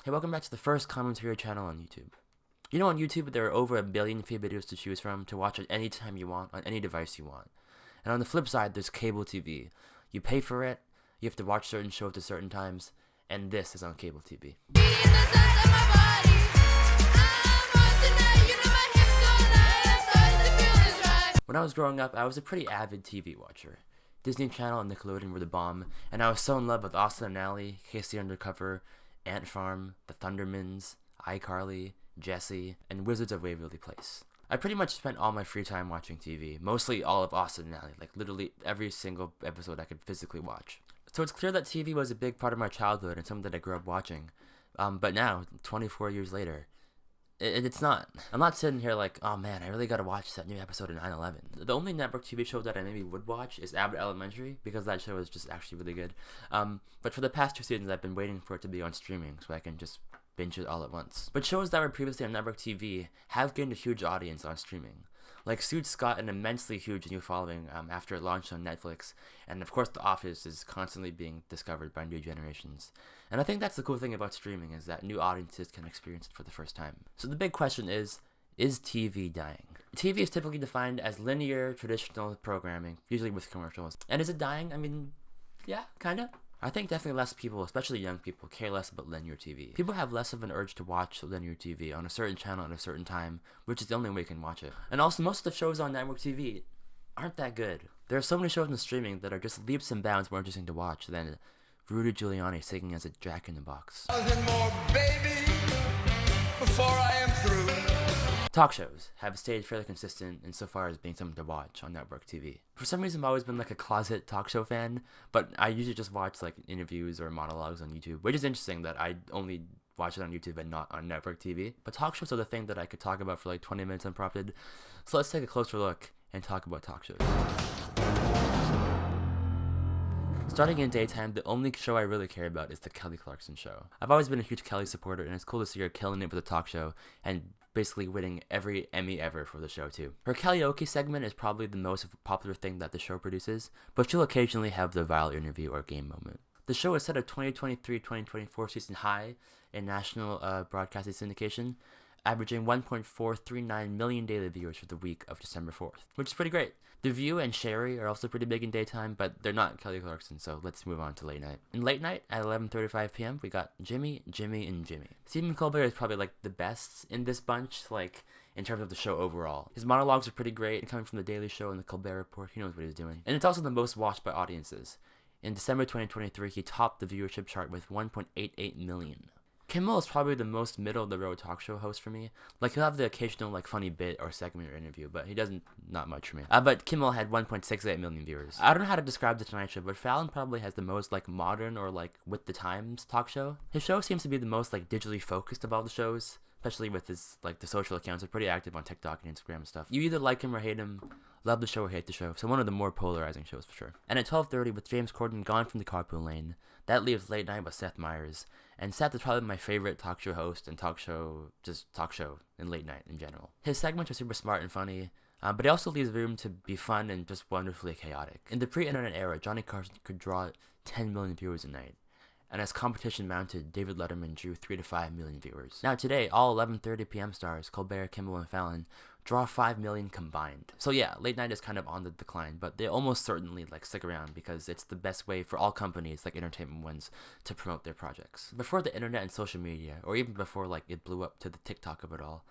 Hey, welcome back to the first commentary channel on YouTube. You know, on YouTube, there are over a billion free videos to choose from to watch at any time you want, on any device you want. And on the flip side, there's cable TV. You pay for it, you have to watch certain shows at certain times, and this is on cable TV. When I was growing up, I was a pretty avid TV watcher. Disney Channel and Nickelodeon were the bomb, and I was so in love with Austin and Ally, Casey Undercover, Ant Farm, The Thundermans, iCarly, Jessie, and Wizards of Waverly Place. I pretty much spent all my free time watching TV, mostly all of Austin and Ally, like literally every single episode I could physically watch. So it's clear that TV was a big part of my childhood and something that I grew up watching. But now, 24 years later, it's not. I'm not sitting here like, oh man, I really gotta watch that new episode of 9/11. The only network TV show that I maybe would watch is Abbott Elementary, because that show is just actually really good. But for the past 2 seasons, I've been waiting for it to be on streaming so I can just binge it all at once. But shows that were previously on network TV have gained a huge audience on streaming. Like Suits got an immensely huge new following after it launched on Netflix, and of course The Office is constantly being discovered by new generations. And I think that's the cool thing about streaming, is that new audiences can experience it for the first time. So the big question is TV dying? TV is typically defined as linear, traditional programming, usually with commercials. And is it dying? I mean, yeah, kinda. I think definitely less people, especially young people, care less about linear TV. People have less of an urge to watch linear TV on a certain channel at a certain time, which is the only way you can watch it. And also, most of the shows on network TV aren't that good. There are so many shows in streaming that are just leaps and bounds more interesting to watch than Rudy Giuliani singing as a Jack in the Box. More, baby, before I am through. Talk shows have stayed fairly consistent insofar as being something to watch on network TV. For some reason, I've always been like a closet talk show fan, but I usually just watch like interviews or monologues on YouTube, which is interesting that I only watch it on YouTube and not on network TV. But talk shows are the thing that I could talk about for like 20 minutes unprompted. So let's take a closer look and talk about talk shows. Starting in daytime, the only show I really care about is The Kelly Clarkson Show. I've always been a huge Kelly supporter, and it's cool to see her killing it with a talk show and basically winning every Emmy ever for the show too. Her karaoke segment is probably the most popular thing that the show produces, but she'll occasionally have the viral interview or game moment. The show is set a 2023-2024 season high in national broadcasting syndication, averaging 1.439 million daily viewers for the week of December 4th, which is pretty great. The View and Sherry are also pretty big in daytime, but they're not Kelly Clarkson, so let's move on to late night. In late night, at 11:35 p.m., we got Jimmy, and Jimmy. Stephen Colbert is probably like the best in this bunch, like in terms of the show overall. His monologues are pretty great, and coming from The Daily Show and The Colbert Report, he knows what he's doing. And it's also the most watched by audiences. In December 2023, he topped the viewership chart with 1.88 million. Kimmel is probably the most middle-of-the-road talk show host for me. Like, he'll have the occasional, like, funny bit or segment or interview, but he doesn't, not much for me. But Kimmel had 1.68 million viewers. I don't know how to describe The Tonight Show, but Fallon probably has the most, like, modern or, like, with the times talk show. His show seems to be the most, like, digitally focused of all the shows, especially with his, like, the social accounts are pretty active on TikTok and Instagram and stuff. You either like him or hate him, love the show or hate the show, so one of the more polarizing shows for sure. And at 12:30, with James Corden gone from the carpool lane, that leaves Late Night with Seth Meyers. And Seth is probably my favorite talk show host and talk show in late night in general. His segments are super smart and funny, but he also leaves room to be fun and just wonderfully chaotic. In the pre-internet era, Johnny Carson could draw 10 million viewers a night. And as competition mounted, David Letterman drew 3 to 5 million viewers. Now today, all 11:30 p.m. stars, Colbert, Kimmel, and Fallon, draw 5 million combined. So yeah, late night is kind of on the decline, but they almost certainly like stick around because it's the best way for all companies, like entertainment ones, to promote their projects. Before the internet and social media, or even before like it blew up to the TikTok of it all,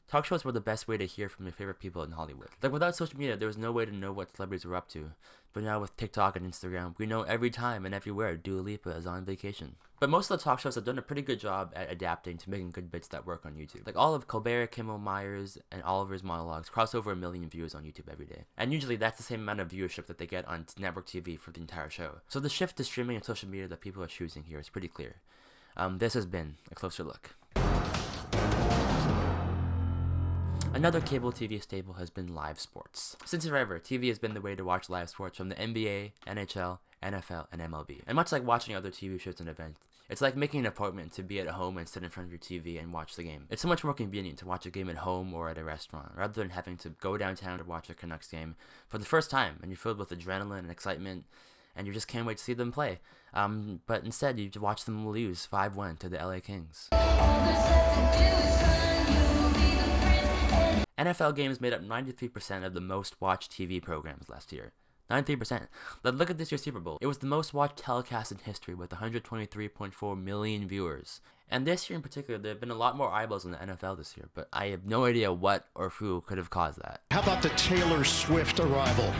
talk shows were the best way to hear from your favorite people in Hollywood. Like, without social media, there was no way to know what celebrities were up to. But now with TikTok and Instagram, we know every time and everywhere Dua Lipa is on vacation. But most of the talk shows have done a pretty good job at adapting to making good bits that work on YouTube. Like, all of Colbert, Kimmel, Myers, and Oliver's monologues cross over 1 million views on YouTube every day. And usually that's the same amount of viewership that they get on network TV for the entire show. So the shift to streaming and social media that people are choosing here is pretty clear. This has been a closer look. Another cable TV staple has been live sports. Since forever, TV has been the way to watch live sports from the NBA, NHL, NFL, and MLB. And much like watching other TV shows and events, it's like making an appointment to be at home and sit in front of your TV and watch the game. It's so much more convenient to watch a game at home or at a restaurant, rather than having to go downtown to watch a Canucks game for the first time, and you're filled with adrenaline and excitement, and you just can't wait to see them play. But instead, you watch them lose 5-1 to the LA Kings. NFL games made up 93% of the most watched TV programs last year. 93%. But look at this year's Super Bowl. It was the most watched telecast in history with 123.4 million viewers. And this year in particular, there have been a lot more eyeballs on the NFL this year, but I have no idea what or who could have caused that. How about the Taylor Swift arrival?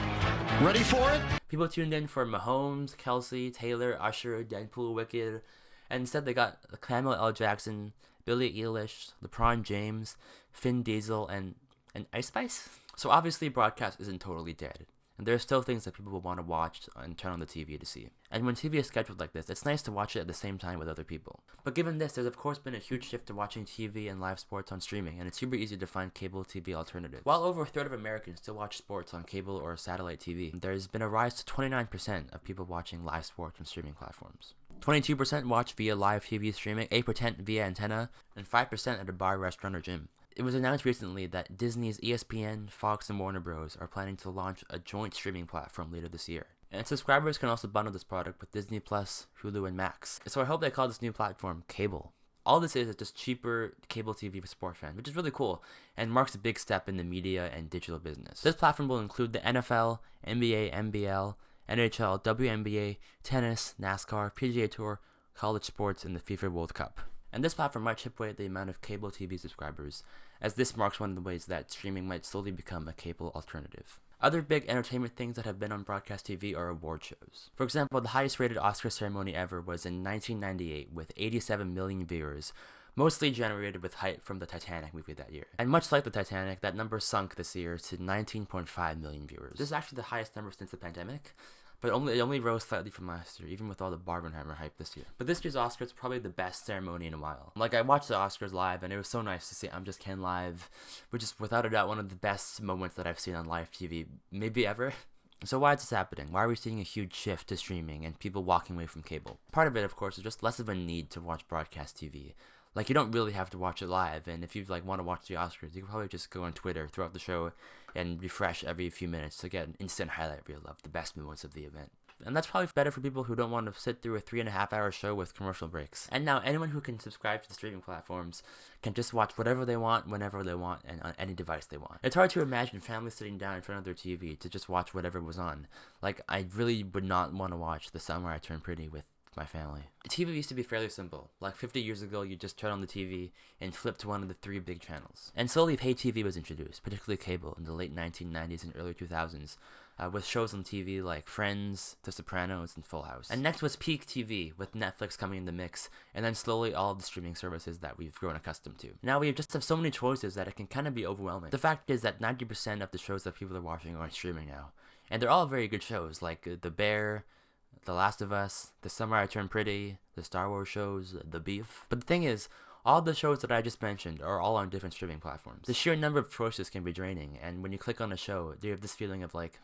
Ready for it? People tuned in for Mahomes, Kelsey, Taylor, Usher, Deadpool, Wicked, and instead they got Samuel L. Jackson, Billie Eilish, LeBron James, Finn Diesel, and Ice Spice. So obviously broadcast isn't totally dead. And there are still things that people will want to watch and turn on the TV to see. And when TV is scheduled like this, it's nice to watch it at the same time with other people. But given this, there's of course been a huge shift to watching TV and live sports on streaming, and it's super easy to find cable TV alternatives. While over a third of Americans still watch sports on cable or satellite TV, there's been a rise to 29% of people watching live sports on streaming platforms. 22% watch via live TV streaming, 8% via antenna, and 5% at a bar, restaurant, or gym. It was announced recently that Disney's ESPN, Fox, and Warner Bros. Are planning to launch a joint streaming platform later this year. And subscribers can also bundle this product with Disney Plus, Hulu, and Max. So I hope they call this new platform Cable. All this is just cheaper cable TV for sports fans, which is really cool, and marks a big step in the media and digital business. This platform will include the NFL, NBA, NBL, NHL, WNBA, tennis, NASCAR, PGA Tour, college sports, and the FIFA World Cup. And this platform might chip away at the amount of cable TV subscribers, as this marks one of the ways that streaming might slowly become a cable alternative. Other big entertainment things that have been on broadcast TV are award shows. For example, the highest rated Oscar ceremony ever was in 1998 with 87 million viewers, mostly generated with hype from the Titanic movie that year. And much like the Titanic, that number sunk this year to 19.5 million viewers. This is actually the highest number since the pandemic, but it only rose slightly from last year, even with all the Barbenheimer hype this year. But this year's Oscars is probably the best ceremony in a while. Like, I watched the Oscars live, and it was so nice to see I'm Just Ken live, which is without a doubt one of the best moments that I've seen on live TV, maybe ever. So why is this happening? Why are we seeing a huge shift to streaming and people walking away from cable? Part of it, of course, is just less of a need to watch broadcast TV. Like, you don't really have to watch it live, and if you want to watch the Oscars, you can probably just go on Twitter throughout the show and refresh every few minutes to get an instant highlight reel of the best moments of the event. And that's probably better for people who don't want to sit through a 3.5-hour show with commercial breaks. And now anyone who can subscribe to the streaming platforms can just watch whatever they want, whenever they want, and on any device they want. It's hard to imagine families sitting down in front of their TV to just watch whatever was on. Like, I really would not want to watch The Summer I Turned Pretty with my family. TV used to be fairly simple. Like 50 years ago, you just turn on the TV and flip to one of the 3 big channels. And slowly pay TV was introduced, particularly cable, in the late 1990s and early 2000s, with shows on TV like Friends, The Sopranos, and Full House. And next was peak TV, with Netflix coming in the mix, and then slowly all of the streaming services that we've grown accustomed to. Now we just have so many choices that it can kind of be overwhelming. The fact is that 90% of the shows that people are watching are on streaming now. And they're all very good shows, like The Bear, The Last of Us, The Summer I Turned Pretty, the Star Wars shows, The Beef. But the thing is, all the shows that I just mentioned are all on different streaming platforms. The sheer number of choices can be draining, and when you click on a show, you have this feeling of like,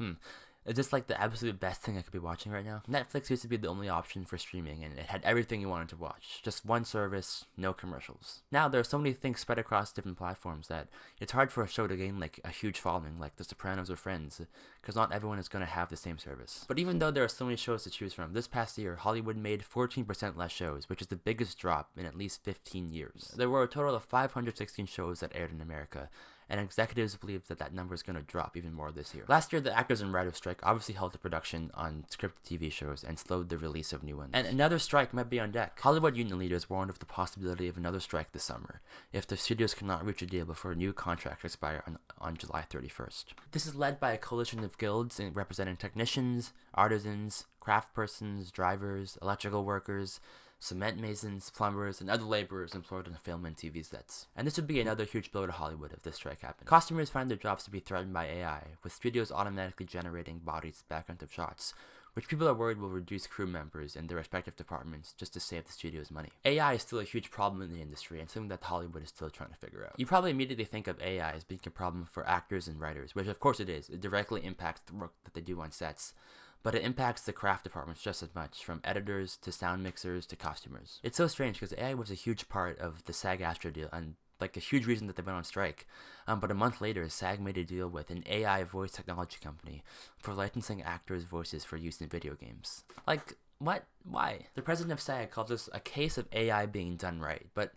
is this like the absolute best thing I could be watching right now? Netflix used to be the only option for streaming, and it had everything you wanted to watch. Just one service, no commercials. Now there are so many things spread across different platforms that it's hard for a show to gain like a huge following, like The Sopranos or Friends, because not everyone is going to have the same service. But even though there are so many shows to choose from, this past year, Hollywood made 14% less shows, which is the biggest drop in at least 15 years. There were a total of 516 shows that aired in America, and executives believe that number is going to drop even more this year. Last year, the actors and writers strike obviously halted production on scripted TV shows and slowed the release of new ones. And another strike might be on deck. Hollywood union leaders warned of the possibility of another strike this summer if the studios cannot reach a deal before new contracts expire on July 31st. This is led by a coalition of guilds representing technicians, artisans, craftspersons, drivers, electrical workers, cement masons, plumbers, and other laborers employed on film and TV sets. And this would be another huge blow to Hollywood if this strike happened. Costumers find their jobs to be threatened by AI, with studios automatically generating bodies background of shots, which people are worried will reduce crew members in their respective departments just to save the studio's money. AI is still a huge problem in the industry, and something that Hollywood is still trying to figure out. You probably immediately think of AI as being a problem for actors and writers, which of course it is. It directly impacts the work that they do on sets, but it impacts the craft departments just as much, from editors to sound mixers to costumers. It's so strange because AI was a huge part of the SAG-AFTRA deal, and like a huge reason that they went on strike. But a month later, SAG made a deal with an AI voice technology company for licensing actors' voices for use in video games. Like, what? Why? The president of SAG calls this a case of AI being done right, but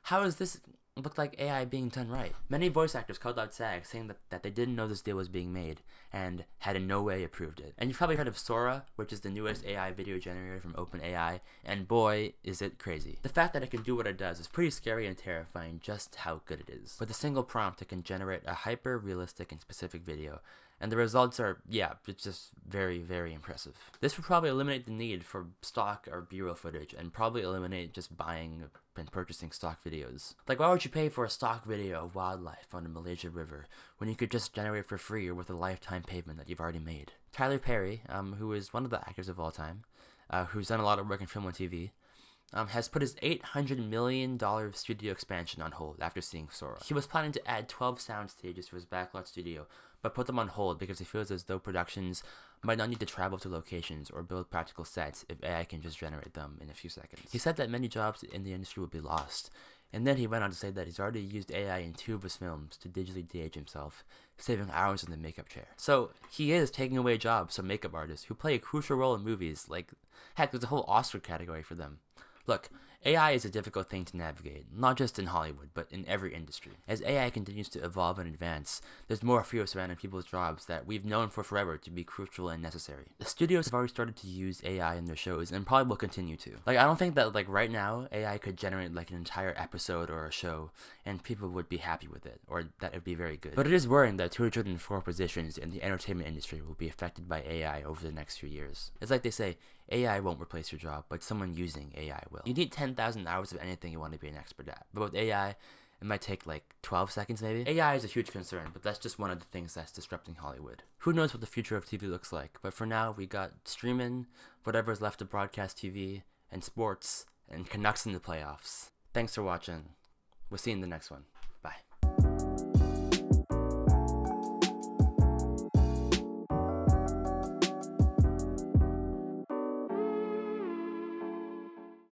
how does this look like AI being done right? Many voice actors called out SAG, saying that they didn't know this deal was being made and had in no way approved it. And you've probably heard of Sora, which is the newest AI video generator from OpenAI, and boy, is it crazy. The fact that it can do what it does is pretty scary and terrifying just how good it is. With a single prompt, it can generate a hyper-realistic and specific video, and the results are, yeah, it's just very, very impressive. This would probably eliminate the need for stock or B-roll footage, and probably eliminate just buying and purchasing stock videos. Like, why would you pay for a stock video of wildlife on the Malaysia River when you could just generate for free or with a lifetime payment that you've already made? Tyler Perry, who is one of the actors of all time, who's done a lot of work in film and TV, has put his $800 million studio expansion on hold after seeing Sora. He was planning to add 12 sound stages to his backlot studio, but put them on hold because he feels as though productions might not need to travel to locations or build practical sets if AI can just generate them in a few seconds. He said that many jobs in the industry would be lost, and then he went on to say that he's already used AI in 2 of his films to digitally de-age himself, saving hours in the makeup chair. So he is taking away jobs from makeup artists who play a crucial role in movies. Like, heck, there's a whole Oscar category for them. Look, AI is a difficult thing to navigate, not just in Hollywood, but in every industry. As AI continues to evolve and advance, there's more fear surrounding people's jobs that we've known for forever to be crucial and necessary. The studios have already started to use AI in their shows, and probably will continue to. Like, I don't think that, like, right now, AI could generate, like, an entire episode or a show, and people would be happy with it, or that it would be very good. But it is worrying that 204 positions in the entertainment industry will be affected by AI over the next few years. It's like they say, AI won't replace your job, but someone using AI will. You need 10,000 hours of anything you want to be an expert at. But with AI, it might take like 12 seconds maybe. AI is a huge concern, but that's just one of the things that's disrupting Hollywood. Who knows what the future of TV looks like, but for now, we got streaming, whatever's left of broadcast TV, and sports, and Canucks in the playoffs. Thanks for watching. We'll see you in the next one.